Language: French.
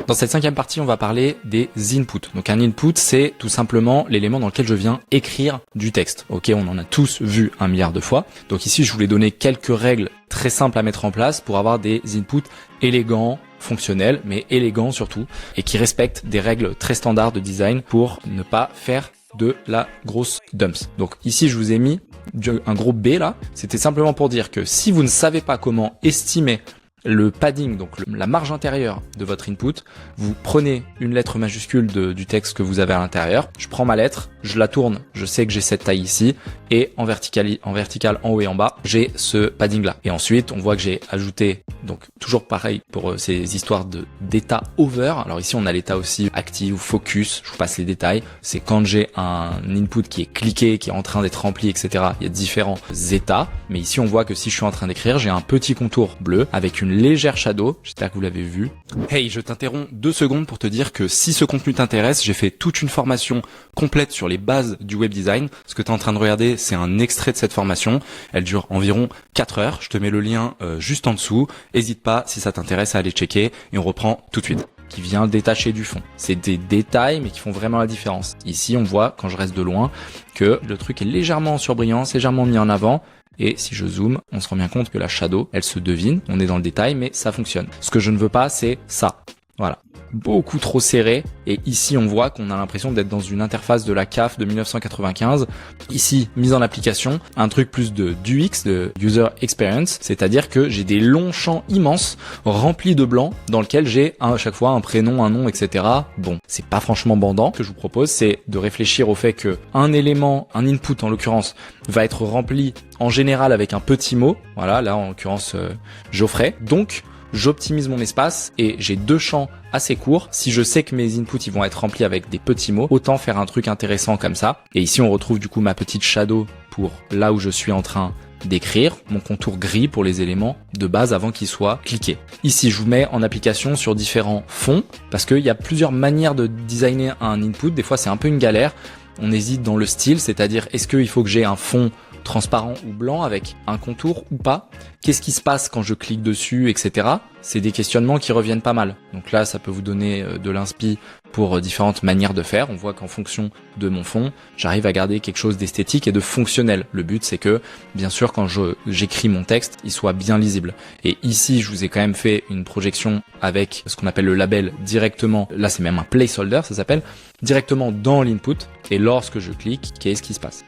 Dans cette 5e partie, on va parler des inputs. Donc un input, c'est tout simplement l'élément dans lequel je viens écrire du texte. Ok, on en a tous vu 1 milliard de fois. Donc ici, je voulais donner quelques règles très simples à mettre en place pour avoir des inputs élégants, fonctionnels, mais élégants surtout, et qui respectent des règles très standards de design pour ne pas faire de la grosse dumps. Donc ici, je vous ai mis un gros B là. C'était simplement pour dire que si vous ne savez pas comment estimer le padding, donc la marge intérieure de votre input, vous prenez une lettre majuscule du texte que vous avez à l'intérieur, je prends ma lettre, je la tourne, je sais que j'ai cette taille ici, et en vertical en haut et en bas, j'ai ce padding là. Et ensuite, on voit que j'ai ajouté, donc toujours pareil pour ces histoires d'état over. Alors ici, on a l'état aussi active ou focus, je vous passe les détails. C'est quand j'ai un input qui est cliqué, qui est en train d'être rempli, etc. Il y a différents états, mais ici, on voit que si je suis en train d'écrire, j'ai un petit contour bleu avec une légère shadow, j'espère que vous l'avez vu. Hey, je t'interromps 2 secondes pour te dire que si ce contenu t'intéresse, j'ai fait toute une formation complète sur les bases du web design. Ce que tu es en train de regarder, c'est un extrait de cette formation. Elle dure environ 4 heures. Je te mets le lien juste en dessous. N'hésite pas, si ça t'intéresse, à aller checker et on reprend tout de suite. Qui vient détacher du fond. C'est des détails, mais qui font vraiment la différence. Ici, on voit, quand je reste de loin, que le truc est légèrement en surbrillance, légèrement mis en avant. Et si je zoome, on se rend bien compte que la shadow, elle se devine. On est dans le détail, mais ça fonctionne. Ce que je ne veux pas, c'est ça. Voilà. Beaucoup trop serré. Et ici, on voit qu'on a l'impression d'être dans une interface de la CAF de 1995. Ici, mise en application, un truc plus d'UX, de User Experience. C'est-à-dire que j'ai des longs champs immenses remplis de blanc dans lequel j'ai à chaque fois un prénom, un nom, etc. Bon, c'est pas franchement bandant. Ce que je vous propose, c'est de réfléchir au fait que un élément, un input en l'occurrence, va être rempli en général avec un petit mot. Voilà, là en l'occurrence Geoffrey. Donc, j'optimise mon espace et j'ai 2 champs assez courts. Si je sais que mes inputs ils vont être remplis avec des petits mots, autant faire un truc intéressant comme ça. Et ici, on retrouve du coup ma petite shadow pour là où je suis en train d'écrire, mon contour gris pour les éléments de base avant qu'ils soient cliqués. Ici, je vous mets en application sur différents fonds parce qu'il y a plusieurs manières de designer un input. Des fois, c'est un peu une galère. On hésite dans le style, c'est-à-dire est-ce qu'il faut que j'ai un fond transparent ou blanc avec un contour ou pas? Qu'est-ce qui se passe quand je clique dessus, etc. C'est des questionnements qui reviennent pas mal. Donc là, ça peut vous donner de l'inspi pour différentes manières de faire. On voit qu'en fonction de mon fond, j'arrive à garder quelque chose d'esthétique et de fonctionnel. Le but, c'est que, bien sûr, quand j'écris mon texte, il soit bien lisible. Et ici, je vous ai quand même fait une projection avec ce qu'on appelle le label directement. Là, c'est même un placeholder, ça s'appelle, directement dans l'input. Et lorsque je clique, qu'est-ce qui se passe?